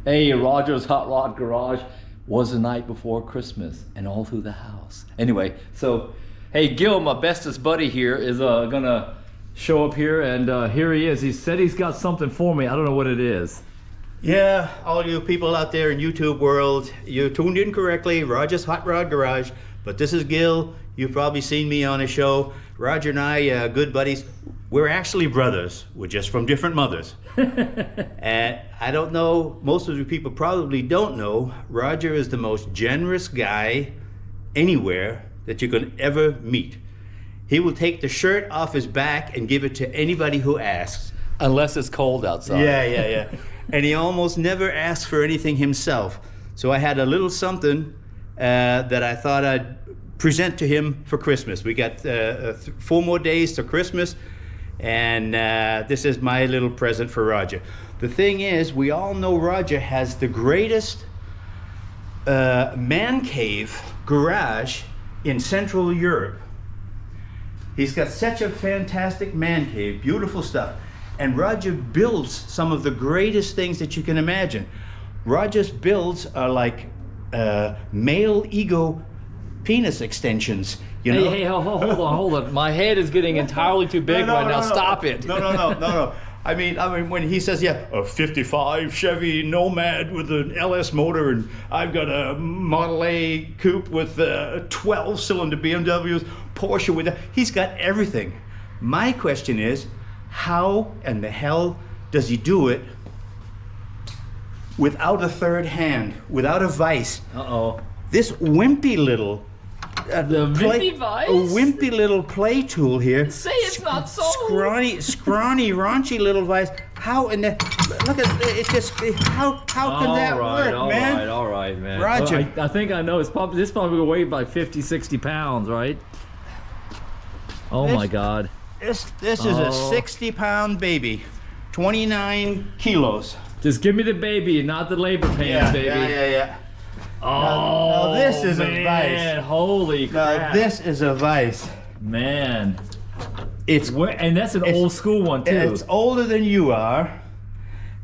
Hey, Roger's Hot Rod Garage was the night before Christmas and all through the house. Anyway, so, hey, Gil, my bestest buddy here, is gonna show up here, and here he is. He said he's got something for me. I don't know what it is. Yeah, all you people out there in YouTube world, you tuned in correctly. Roger's Hot Rod Garage, but this is Gil. You've probably seen me on a show. Roger and I, good buddies. We're actually brothers. We're just from different mothers. And I don't know, most of you people probably don't know, Roger is the most generous guy anywhere that you could ever meet. He will take the shirt off his back and give it to anybody who asks. Unless it's cold outside. Yeah. And he almost never asks for anything himself. So I had a little something that I thought I'd present to him for Christmas. We got 4 more days to Christmas, and this is my little present for Roger. The thing is, we all know Roger has the greatest man cave garage in Central Europe. He's got such a fantastic man cave, beautiful stuff. And Roger builds some of the greatest things that you can imagine. Roger's builds are like male ego penis extensions. You know? Hey, hold on. My head is getting entirely too big right now. Stop it. No. I mean, when he says, yeah, a 55 Chevy Nomad with an LS motor, and I've got a Model A coupe with 12-cylinder BMWs, Porsche with that. He's got everything. My question is, how in the hell does he do it without a third hand, without a vise? Uh-oh. This wimpy little wimpy little play tool here. Say it's not so. Scrawny, raunchy little vise. How in the look at it? Just how can that work, man? All right, man. Roger, I think I know. This probably weigh by 50, 60 pounds, right? Oh my God. This is a 60-pound baby, 29 kilos. Just give me the baby, not the labor pains, baby. Yeah. Oh, now this is man. a vise. Holy crap. Now this is a vise. Man. And that's an old school one too. It's older than you are.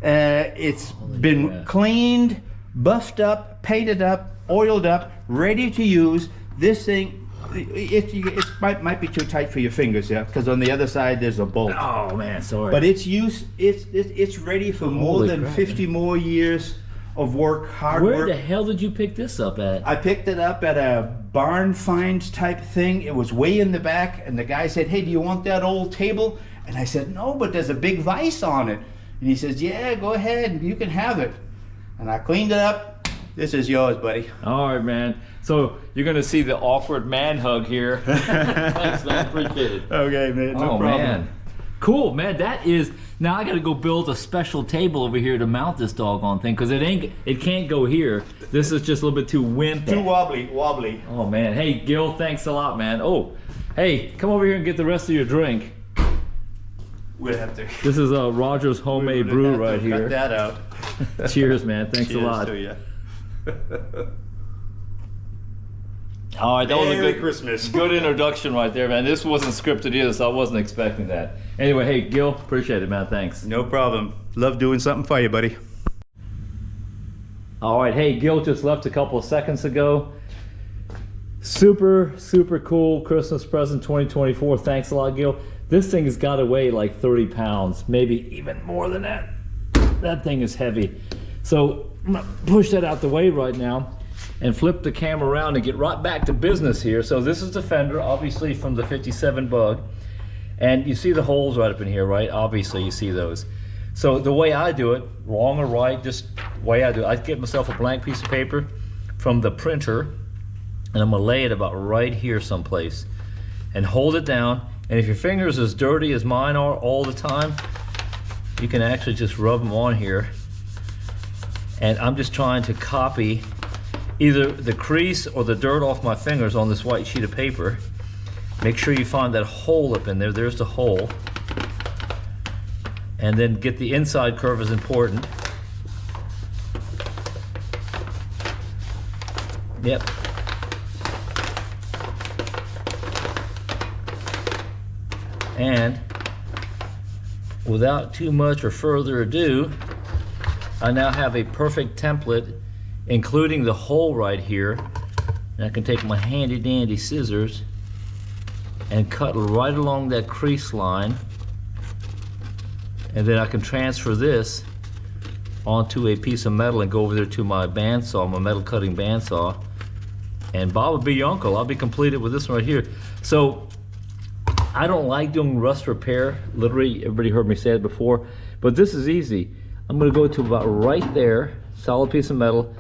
It's been cleaned, buffed up, painted up, oiled up, ready to use. This thing, it might be too tight for your fingers, yeah, because on the other side there's a bolt. Oh man, sorry. But it's ready for more than 50 more years of work, hard work. Where the hell did you pick this up at? I picked it up at a barn finds type thing. It was way in the back, and the guy said, hey, do you want that old table? And I said, no, but there's a big vise on it. And he says, yeah, go ahead, you can have it. And I cleaned it up. This is yours, buddy. All right, man. So you're gonna see the awkward man hug here. Thanks, man. Appreciate it. Okay, man. No problem. Man. Cool, man. That is. Now I got to go build a special table over here to mount this doggone thing, because it can't go here. This is just a little bit too wimpy. Too wobbly. Oh man. Hey, Gil, thanks a lot, man. Oh, hey, come over here and get the rest of your drink. We'll have to. This is Roger's homemade brew right here. Cut that out. Cheers, man. Thanks a lot. Cheers to you. All right, that was a Merry Christmas. Good introduction right there, man. This wasn't scripted either, so I wasn't expecting that. Anyway, hey, Gil, appreciate it, man. Thanks. No problem. Love doing something for you, buddy. All right, hey, Gil just left a couple of seconds ago. Super cool Christmas present 2024. Thanks a lot, Gil. This thing has got to weigh like 30 pounds, maybe even more than that. That thing is heavy. So I'm gonna push that out the way right now and flip the camera around and get right back to business here. So this is the fender, obviously from the 57 Bug. And you see the holes right up in here, right? Obviously you see those. So the way I do it, wrong or right, just the way I do it, I get myself a blank piece of paper from the printer, and I'm gonna lay it about right here someplace and hold it down. And if your fingers are as dirty as mine are all the time, you can actually just rub them on here. And I'm just trying to copy either the crease or the dirt off my fingers on this white sheet of paper. Make sure you find that hole up in there. There's the hole. And then get the inside curve is important. Yep. And without too much or further ado, I now have a perfect template, including the hole right here. And I can take my handy dandy scissors and cut right along that crease line. And then I can transfer this onto a piece of metal and go over there to my bandsaw, my metal cutting bandsaw. And Bob will be your uncle. I'll be completed with this one right here. So I don't like doing rust repair. Literally, everybody heard me say it before, but this is easy. I'm gonna go to about right there, solid piece of metal,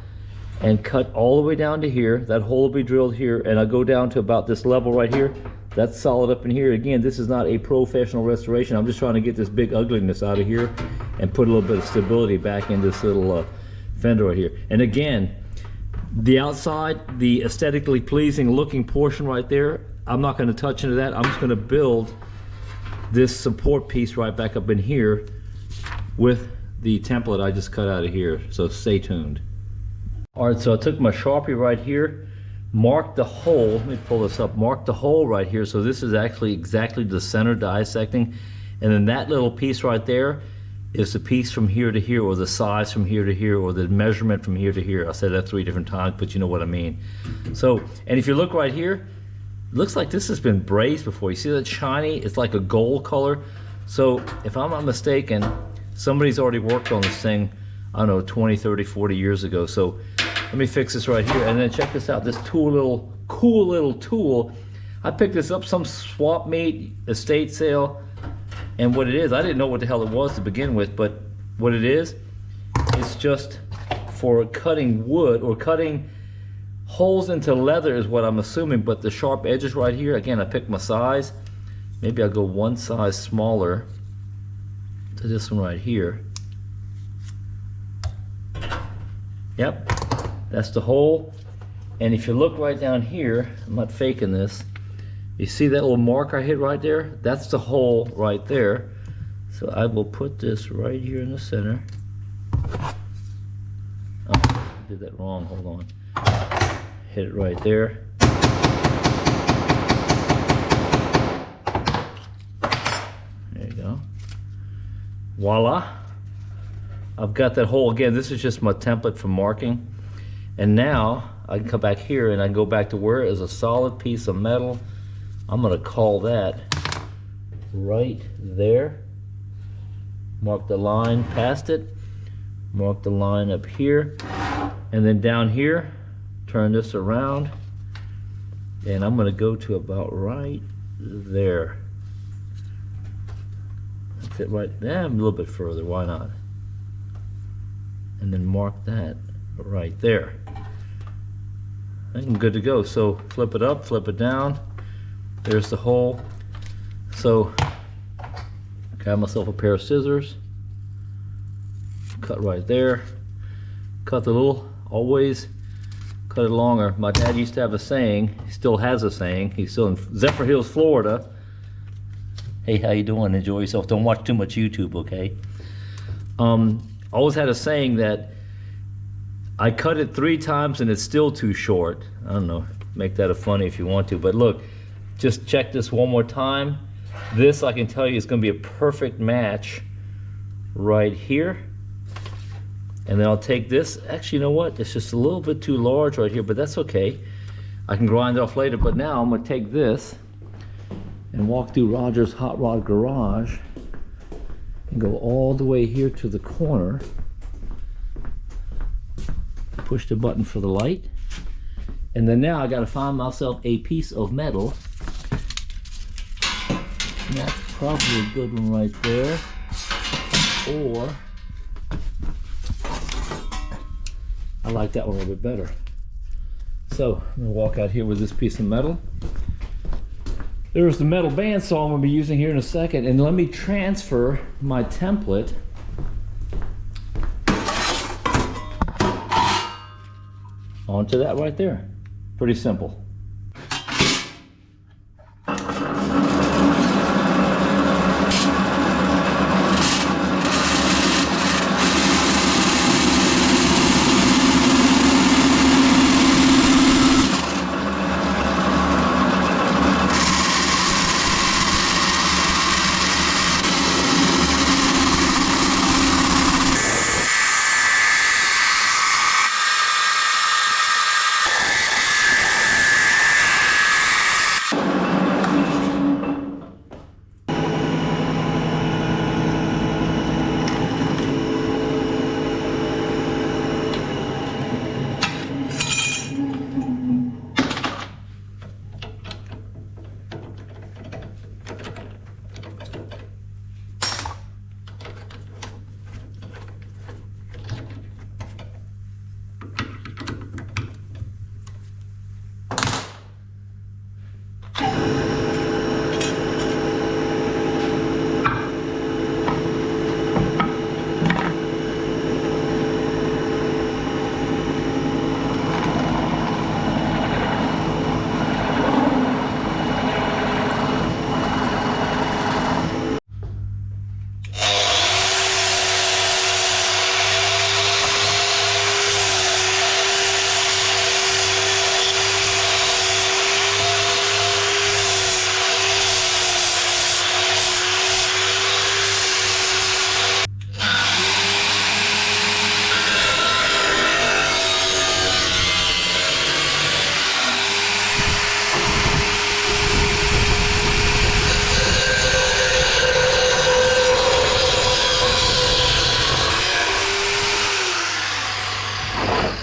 and cut all the way down to here. That hole will be drilled here, and I go down to about this level right here. That's solid up in here. Again, this is not a professional restoration. I'm just trying to get this big ugliness out of here and put a little bit of stability back in this little fender right here. And again, the outside, the aesthetically pleasing looking portion right there, I'm not going to touch into that. I'm just going to build this support piece right back up in here with the template I just cut out of here. So stay tuned. All right, so I took my Sharpie right here, marked the hole. Let me pull this up. Mark the hole right here. So this is actually exactly the center dissecting. And then that little piece right there is the piece from here to here, or the size from here to here, or the measurement from here to here. I said that 3 different times, but you know what I mean. So, and if you look right here, it looks like this has been brazed before. You see that shiny? It's like a gold color. So if I'm not mistaken, somebody's already worked on this thing, I don't know, 20, 30, 40 years ago. So let me fix this right here. And then check this out, this cool little tool. I picked this up some swap meet, estate sale. And what it is, I didn't know what the hell it was to begin with, but what it is, it's just for cutting wood or cutting holes into leather is what I'm assuming, but the sharp edges right here, again, I picked my size. Maybe I'll go one size smaller to this one right here. Yep, that's the hole. And if you look right down here, I'm not faking this, you see that little mark I hit right there? That's the hole right there. So I will put this right here in the center. Oh, I did that wrong, hold on. Hit it right there. There you go. Voila. I've got that hole. Again, this is just my template for marking. And now I can come back here and I can go back to where it is a solid piece of metal. I'm gonna call that right there. Mark the line past it. Mark the line up here. And then down here, turn this around. And I'm gonna go to about right there. That's it right there. A little bit further, why not? And then mark that right there. I think I'm good to go. So flip it up, flip it down. There's the hole. So grab myself a pair of scissors, cut right there, cut the little, always cut it longer. My dad used to have a saying, he still has a saying, he's still in Zephyr Hills, Florida. Hey, how you doing? Enjoy yourself. Don't watch too much YouTube, okay? Always had a saying that I cut it 3 times and it's still too short. I don't know, make that a funny if you want to, but look, just check this one more time. This, I can tell you, is going to be a perfect match right here. And then I'll take this. Actually, you know what? It's just a little bit too large right here, but that's okay. I can grind it off later. But now I'm going to take this and walk through Roger's Hot Rod Garage and go all the way here to the corner. Push the button for the light. And then now I got to find myself a piece of metal. And that's probably a good one right there. Or I like that one a little bit better. So I'm gonna walk out here with this piece of metal. There's the metal bandsaw I'm gonna be using here in a second, and let me transfer my template onto that right there. Pretty simple.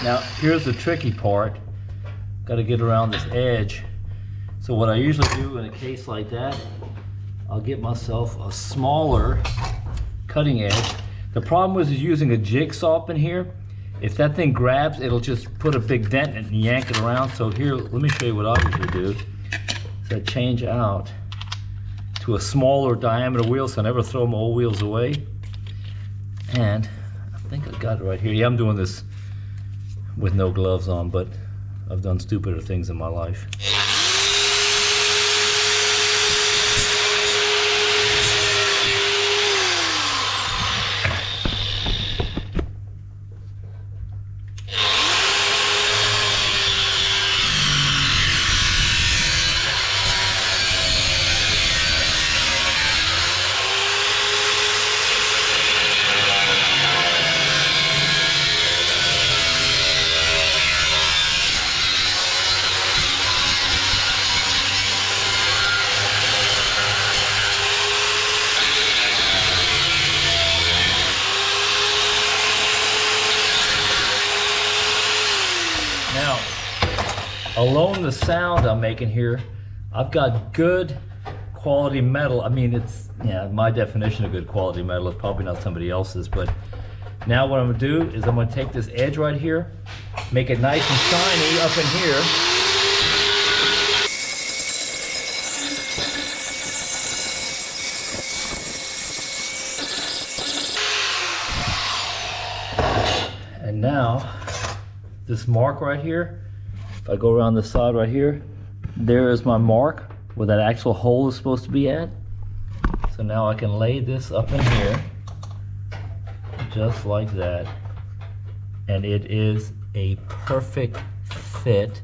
Now here's the tricky part. Got to get around this edge. So what I usually do in a case like that, I'll get myself a smaller cutting edge. The problem with using a jigsaw up in here, if that thing grabs, it'll just put a big dent in it and yank it around. So here, let me show you what I usually do. So I change out to a smaller diameter wheel, so I never throw my old wheels away. And I think I got it right here. Yeah, I'm doing this with no gloves on, but I've done stupider things in my life. Now, alone the sound I'm making here, I've got good quality metal. I mean, it's, yeah, my definition of good quality metal is probably not somebody else's, but now what I'm gonna do is I'm gonna take this edge right here, make it nice and shiny up in here. And now, this mark right here, if I go around the side right here, there is my mark where that actual hole is supposed to be at. So now I can lay this up in here, just like that. And it is a perfect fit.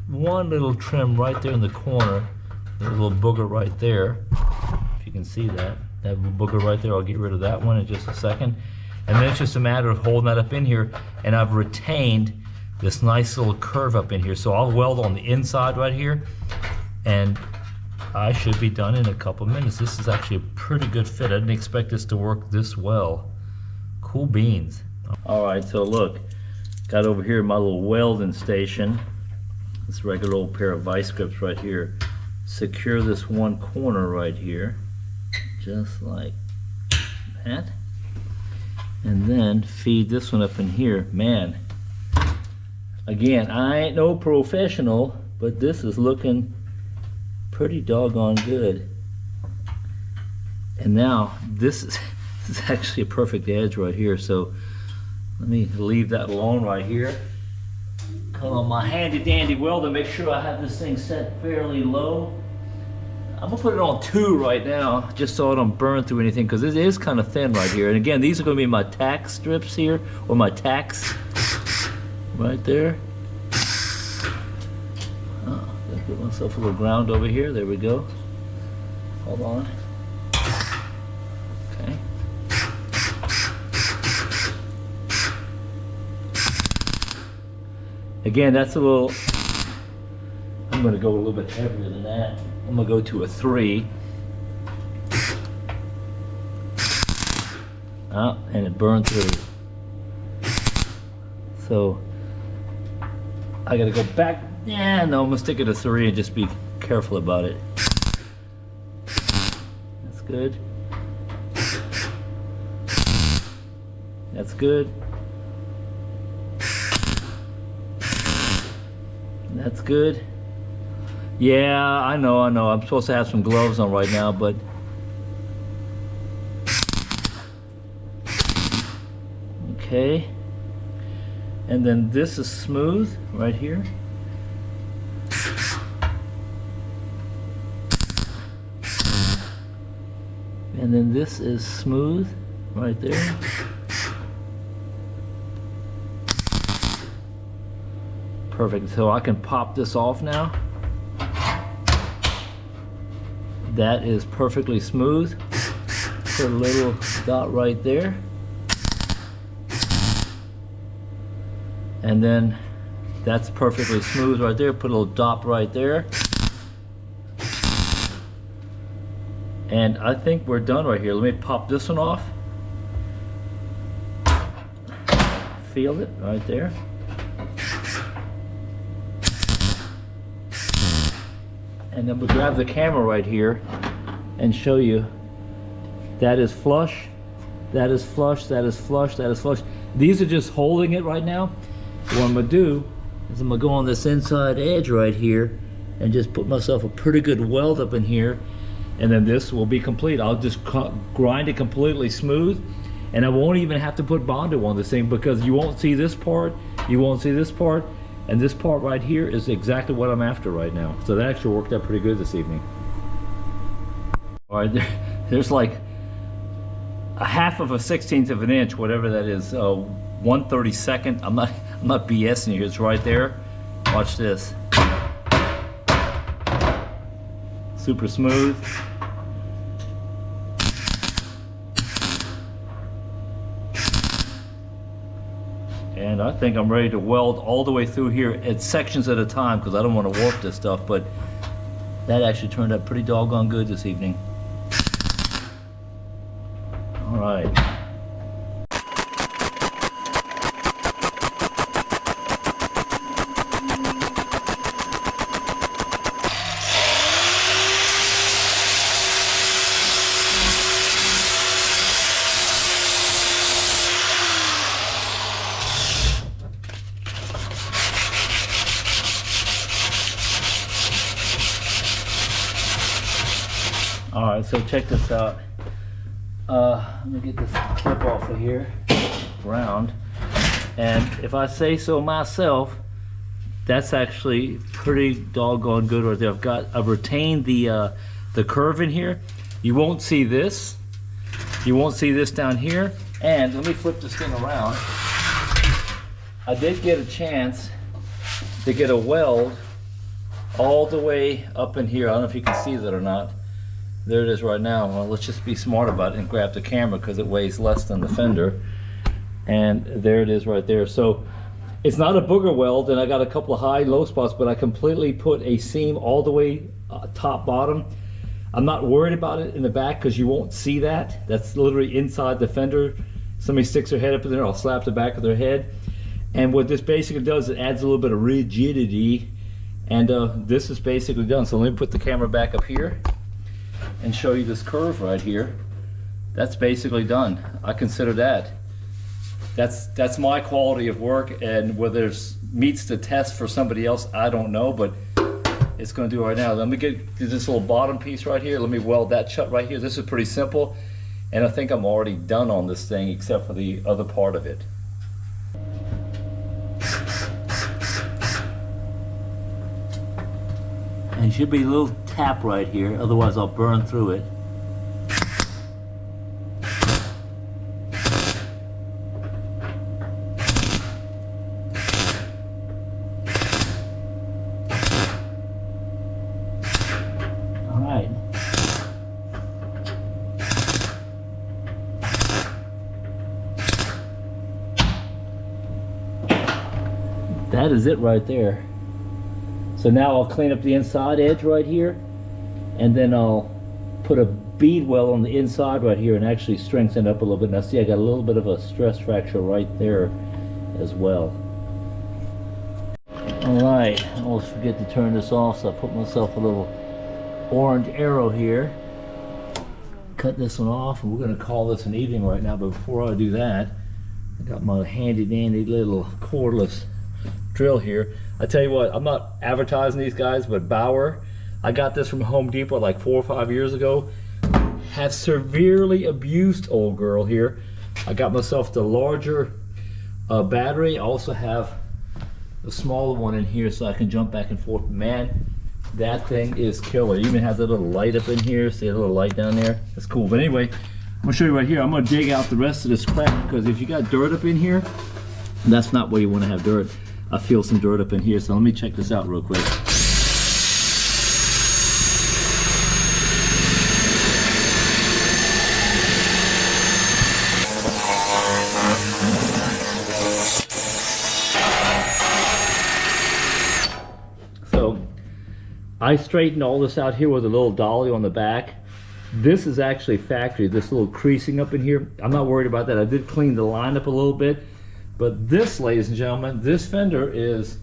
One little trim right there in the corner. There's a little booger right there. If you can see that. That booger right there, I'll get rid of that one in just a second. And then it's just a matter of holding that up in here, and I've retained this nice little curve up in here. So I'll weld on the inside right here, and I should be done in a couple minutes. This is actually a pretty good fit. I didn't expect this to work this well. Cool beans. All right, so look, got over here my little welding station. This regular old pair of vice grips right here. Secure this one corner right here, just like that. And then feed this one up in here. Man, again, I ain't no professional, but this is looking pretty doggone good. And now this is actually a perfect edge right here. So let me leave that alone right here. Come on my handy dandy welder, make sure I have this thing set fairly low. I'm gonna put it on 2 right now, just so I don't burn through anything, because it is kind of thin right here. And again, these are gonna be my tack strips here, or my tacks, right there. Oh, gotta get myself a little ground over here. There we go. Hold on. Okay. Again, that's a little, I'm gonna go a little bit heavier than that. I'm gonna go to a 3. Oh, and it burned through. So I gotta go back. Yeah, no, I'm gonna stick it at 3 and just be careful about it. That's good. That's good. That's good. Yeah, I know. I'm supposed to have some gloves on right now, but okay. And then this is smooth right here. And then this is smooth right there. Perfect. So I can pop this off now. That is perfectly smooth. Put a little dot right there. And then that's perfectly smooth right there. Put a little dot right there. And I think we're done right here. Let me pop this one off. feel it right there. And then we'll grab the camera right here and show you that is flush, that is flush, that is flush, that is flush. These are just holding it right now. What I'm gonna do is I'm gonna go on this inside edge right here and just put myself a pretty good weld up in here, and then this will be complete. I'll just grind it completely smooth, and I won't even have to put Bondo on this thing, because you won't see this part, you won't see this part, and this part right here is exactly what I'm after right now. So that actually worked out pretty good this evening. All right, there's like a 1/2 of an inch, whatever that is, 1/32. I'm not BSing you. It's right there. Watch this. Super smooth. And I think I'm ready to weld all the way through here at sections at a time, because I don't want to warp this stuff, but that actually turned out pretty doggone good this evening. All right. All right, so check this out. Let me get this clip off of here, round. And if I say so myself, that's actually pretty doggone good right there. I've retained the curve in here. You won't see this. You won't see this down here. And let me flip this thing around. I did get a chance to get a weld all the way up in here. I don't know if you can see that or not. There it is right now. Well, let's just be smart about it and grab the camera, because it weighs less than the Fender. And there it is right there. So it's not a booger weld, and I got a couple of high low spots, but I completely put a seam all the way top bottom. I'm not worried about it in the back, because you won't see that. That's literally inside the Fender. Somebody sticks their head up in there, I'll slap the back of their head. And what this basically does, it adds a little bit of rigidity, and this is basically done. So let me put the camera back up here and show you this curve right here. That's basically done. I consider that's my quality of work, and whether it meets the test for somebody else, I don't know, but it's going to do right now. Let me get this little bottom piece right here. Let me weld that shut right here. This is pretty simple, and I think I'm already done on this thing except for the other part of it. And it should be a little tap right here, otherwise I'll burn through it. All right. That is it right there. So now I'll clean up the inside edge right here, and then I'll put a bead weld on the inside right here and actually strengthen it up a little bit. Now see, I got a little bit of a stress fracture right there as well. All right, I almost forget to turn this off, so I put myself a little orange arrow here. Cut this one off, and we're gonna call this an evening right now, but before I do that, I got my handy dandy little cordless drill here. I tell you what, I'm not advertising these guys, but Bauer, I got this from Home Depot like 4 or 5 years ago. Have severely abused old girl here. I got myself the larger battery. I also have the smaller one in here so I can jump back and forth. Man, that thing is killer. It even has a little light up in here. See a little light down there? That's cool. But anyway, I'm gonna show you right here. I'm gonna dig out the rest of this crap, because if you got dirt up in here, that's not where you want to have dirt. I feel some dirt up in here, so let me check this out real quick. So I straightened all this out here with a little dolly on the back. This is actually factory, this little creasing up in here. I'm not worried about that. I did clean the line up a little bit, But this, ladies and gentlemen, this fender is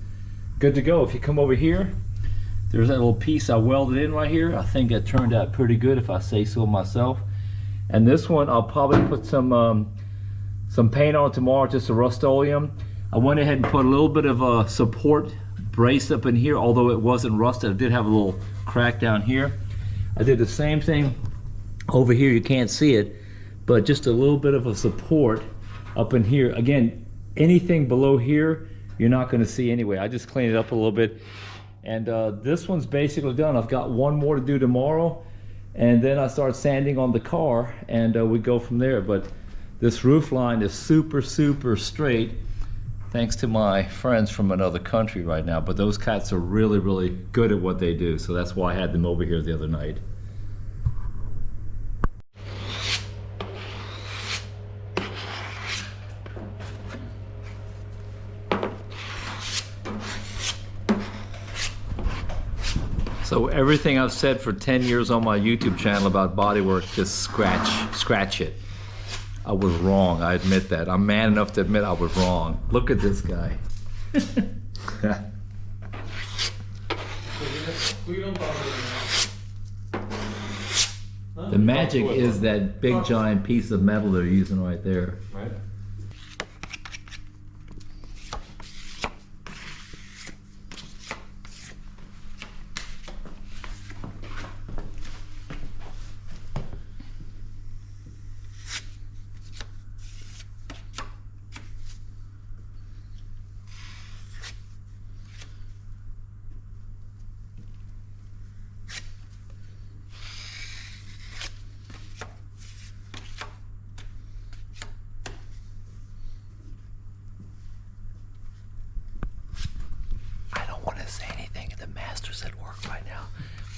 good to go. If you come over here, there's that little piece I welded in right here. I think it turned out pretty good, if I say so myself. And this one, I'll probably put some paint on tomorrow, just a Rust-Oleum. I went ahead and put a little bit of a support brace up in here, although it wasn't rusted. It did have a little crack down here. I did the same thing over here. You can't see it, but just a little bit of a support up in here. Again, anything below here, you're not going to see anyway. I just cleaned it up a little bit. And this one's basically done. I've got one more to do tomorrow, and then I start sanding on the car, and we go from there. But this roof line is super, super straight, thanks to my friends from another country right now. But those cats are really, really good at what they do, so that's why I had them over here the other night. So everything I've said for 10 years on my YouTube channel about bodywork, just scratch it. I was wrong, I admit that. I'm man enough to admit I was wrong. Look at this guy. The magic is that big giant piece of metal they're using right there. Right.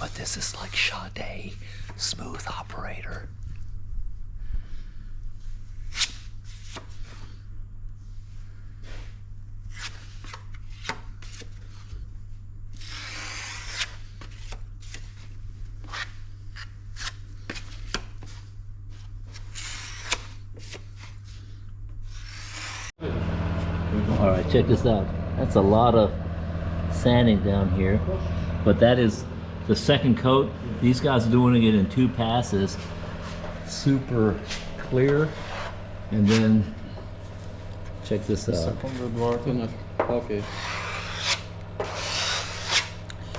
But this is like Sade, smooth operator. All right, check this out. That's a lot of sanding down here, but that is the second coat. These guys are doing it in 2 passes. Super clear. And then check this out. Okay.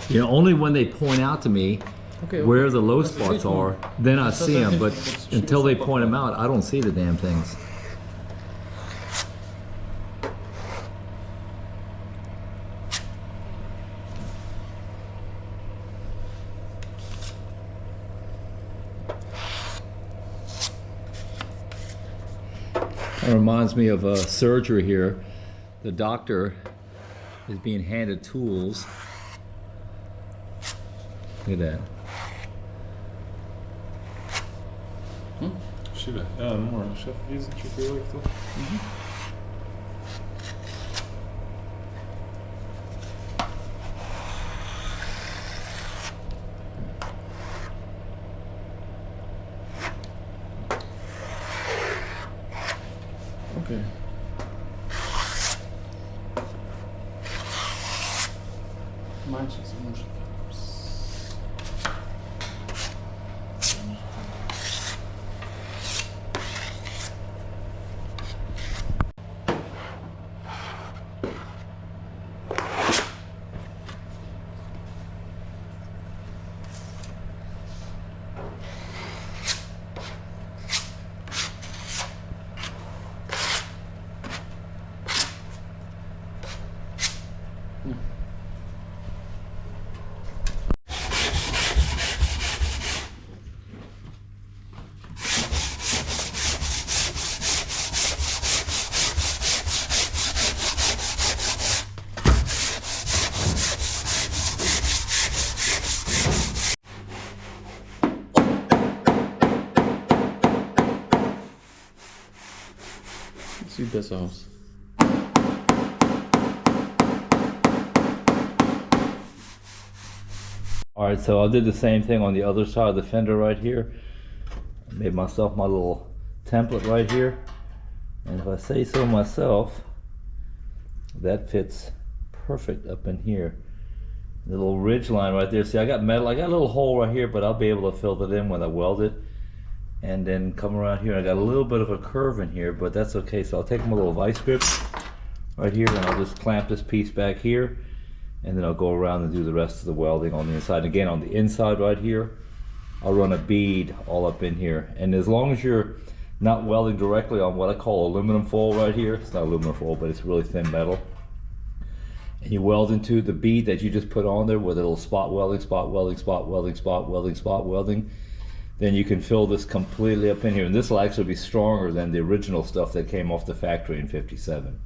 You know, only when they point out to me where the low spots are, then I see them. But until they point them out, I don't see the damn things. It reminds me of surgery here. The doctor is being handed tools. Look at that. Chile. Ja, nummer. Chef, wiedzę, czy jak to? Okay. Macie co może. Sieht besser aus. Alright, so I did the same thing on the other side of the fender right here. I made myself my little template right here. And if I say so myself, That fits perfect up in here. The little ridge line right there. See, I got metal. I got a little hole right here, but I'll be able to fill it in when I weld it. And then come around here. I got a little bit of a curve in here, but that's okay. So I'll take my little vice grip right here, and I'll just clamp this piece back here, and then I'll go around and do the rest of the welding on the inside. Again, on the inside right here, I'll run a bead all up in here. And as long as you're not welding directly on what I call aluminum foil right here, it's not aluminum foil, but it's really thin metal, and you weld into the bead that you just put on there with a little spot welding, spot welding, spot welding, spot welding, spot welding, then you can fill this completely up in here. And this will actually be stronger than the original stuff that came off the factory in '57.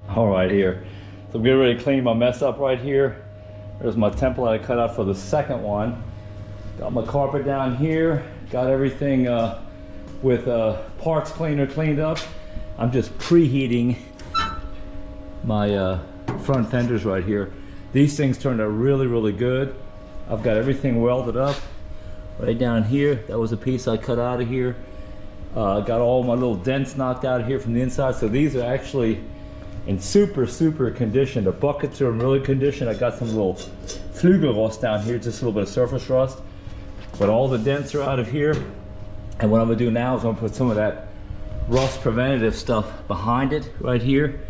All right, here. So I'm getting ready to clean my mess up right here. There's my template I cut out for the second one. Got my carpet down here. Got everything with parts cleaner cleaned up. I'm just preheating my front fenders right here. These things turned out really, really good. I've got everything welded up right down here. That was a piece I cut out of here. Got all my little dents knocked out of here from the inside. So these are actually in super, super condition. The buckets are in really condition. I got some little Flügelrost down here, just a little bit of surface rust. But all the dents are out of here. And what I'm gonna do now is I'm gonna put some of that rust preventative stuff behind it right here.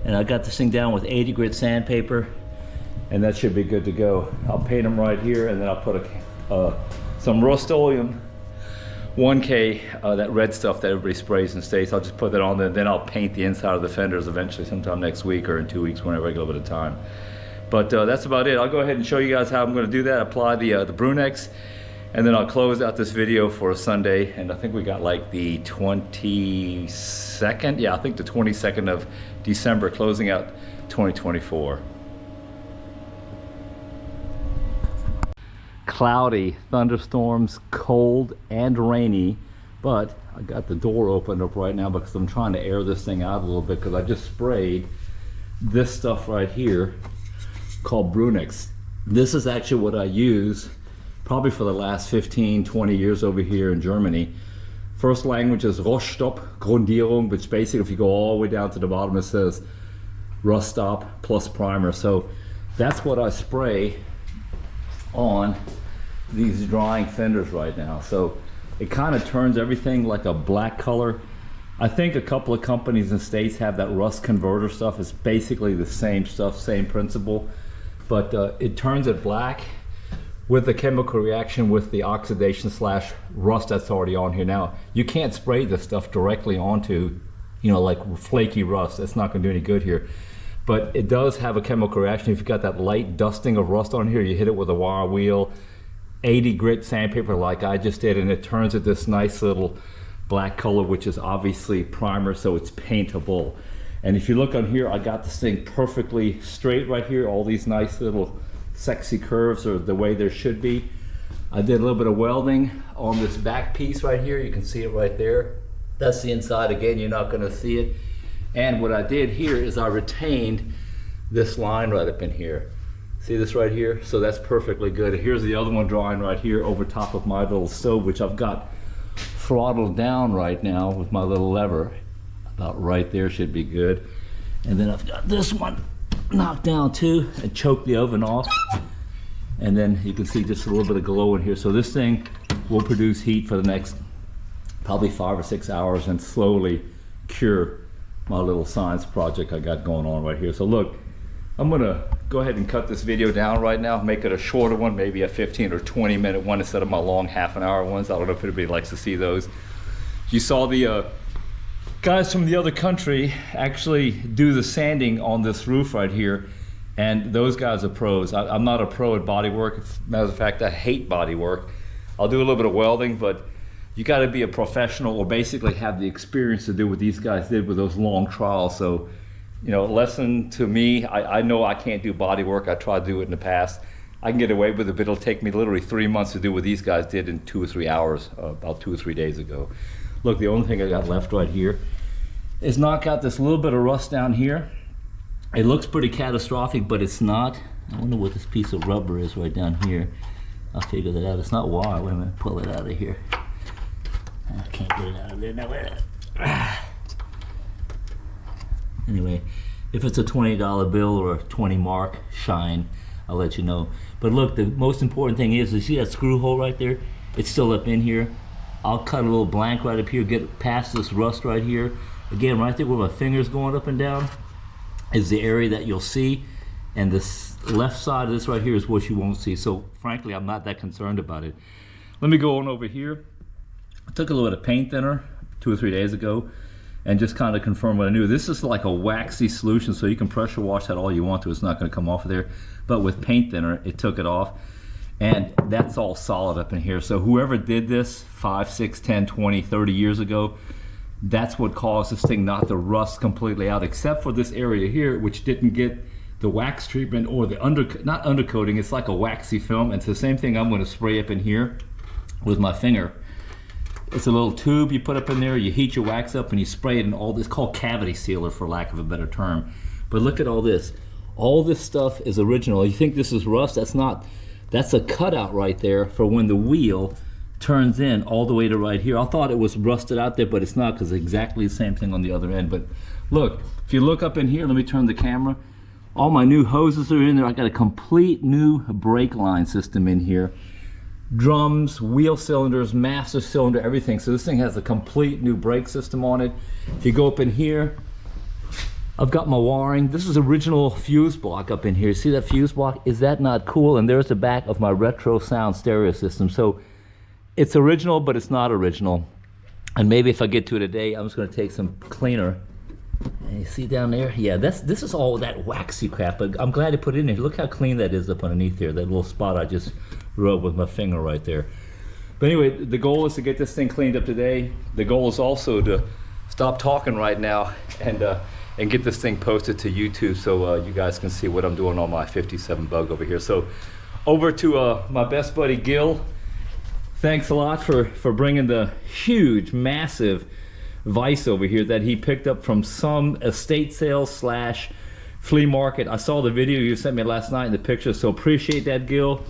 And I got this thing down with 80 grit sandpaper, and that should be good to go. I'll paint them right here, and then I'll put some Rust-Oleum 1K, that red stuff that everybody sprays in the States. I'll just put that on there, and then I'll paint the inside of the fenders eventually, sometime next week or in 2 weeks, whenever I get a little bit of time. But that's about it. I'll go ahead and show you guys how I'm gonna do that. Apply the Brunex, and then I'll close out this video for a Sunday. And I think we got like the 22nd. Yeah, I think the 22nd of December, closing out 2024. Cloudy, thunderstorms, cold and rainy, but I got the door opened up right now because I'm trying to air this thing out a little bit, because I just sprayed this stuff right here called Brunex. This is actually what I use probably for the last 15-20 years over here in Germany. First language is Roststop Grundierung, which basically, if you go all the way down to the bottom, it says rust stop plus primer. So that's what I spray on these drying fenders right now. So it kind of turns everything like a black color. I think a couple of companies in the States have that rust converter stuff. It's basically the same stuff, same principle, but it turns it black with the chemical reaction with the oxidation slash rust that's already on here. Now, you can't spray this stuff directly onto, like flaky rust. That's not gonna do any good here. But it does have a chemical reaction. If you've got that light dusting of rust on here, you hit it with a wire wheel, 80 grit sandpaper like I just did, and it turns it this nice little black color, which is obviously primer, so it's paintable. And if you look on here, I got this thing perfectly straight right here. All these nice little sexy curves are the way there should be. I did a little bit of welding on this back piece right here. You can see it right there. That's the inside. Again, you're not gonna see it. And what I did here is I retained this line right up in here. See this right here? So that's perfectly good. Here's the other one drying right here over top of my little stove, which I've got throttled down right now with my little lever. About right there should be good. And then I've got this one knocked down too, and choke the oven off. And then you can see just a little bit of glow in here. So this thing will produce heat for the next probably 5 or 6 hours and slowly cure my little science project I got going on right here. So look, I'm gonna go ahead and cut this video down right now, make it a shorter one, maybe a 15 or 20 minute one instead of my long half-an-hour ones. I don't know if anybody likes to see those. You saw the guys from the other country actually do the sanding on this roof right here, and those guys are pros. I'm not a pro at bodywork. As a matter of fact, I hate bodywork. I'll do a little bit of welding, but you got to be a professional or basically have the experience to do what these guys did with those long trials. So, lesson to me, I know I can't do body work. I tried to do it in the past. I can get away with it, but it'll take me literally 3 months to do what these guys did in 2 or 3 hours, about 2 or 3 days ago. Look, the only thing I got left right here is knock out this little bit of rust down here. It looks pretty catastrophic, but it's not. I wonder what this piece of rubber is right down here. I'll figure that out. It's not wire. Wait a minute, pull it out of here. I can't get it out of there. Now, anyway, If it's a $20 bill or a 20 mark shine, I'll let you know. But look, the most important thing is, you see that screw hole right there? It's still up in here. I'll cut a little blank right up here, get past this rust right here. Again, right there where my finger's going up and down is the area that you'll see. And this left side of this right here is what you won't see. So frankly, I'm not that concerned about it. Let me go on over here. I took a little bit of paint thinner 2 or 3 days ago and just kind of confirm what I knew. This is like a waxy solution, so you can pressure wash that all you want to. It's not going to come off of there. But with paint thinner, it took it off. And that's all solid up in here. So whoever did this 5, 6, 10, 20, 30 years ago, that's what caused this thing not to rust completely out, except for this area here, which didn't get the wax treatment or the not undercoating. It's like a waxy film. And it's the same thing I'm going to spray up in here with my finger. It's a little tube you put up in there, you heat your wax up and you spray it in all this, called cavity sealer for lack of a better term. But look at all this. All this stuff is original. You think this is rust? That's not. That's a cutout right there for when the wheel turns in all the way to right here. I thought it was rusted out there, but it's not, because it's exactly the same thing on the other end. But look, if you look up in here, let me turn the camera. All my new hoses are in there. I got a complete new brake line system in here. Drums, wheel cylinders, master cylinder, everything. So this thing has a complete new brake system on it. If you go up in here, I've got my wiring. This is original fuse block up in here. See that fuse block? Is that not cool? And there's the back of my retro sound stereo system. So it's original, but it's not original. And maybe if I get to it today, I'm just going to take some cleaner. And you see down there? Yeah, this is all that waxy crap, but I'm glad to put it in there. Look how clean that is up underneath there. That little spot I just rubbed with my finger right there. But anyway, the goal is to get this thing cleaned up today. The goal is also to stop talking right now and get this thing posted to YouTube, so you guys can see what I'm doing on my 57 Bug over here. So over to my best buddy Gil. Thanks a lot for bringing the huge, massive vise over here that he picked up from some estate sale / flea market. I saw the video you sent me last night in the picture, so appreciate that, Gil.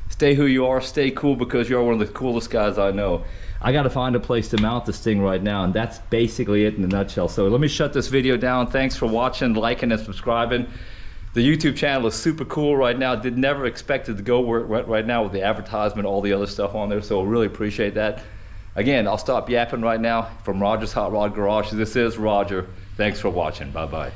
Stay who you are, stay cool, because you're one of the coolest guys I know. I gotta find a place to mount this thing right now, and that's basically it in a nutshell. So let me shut this video down. Thanks for watching, liking, and subscribing. The YouTube channel is super cool right now. Did never expect it to go where right now with the advertisement, all the other stuff on there, so I really appreciate that. Again, I'll stop yapping right now. From Roger's Hot Rod Garage, this is Roger. Thanks for watching. Bye-bye.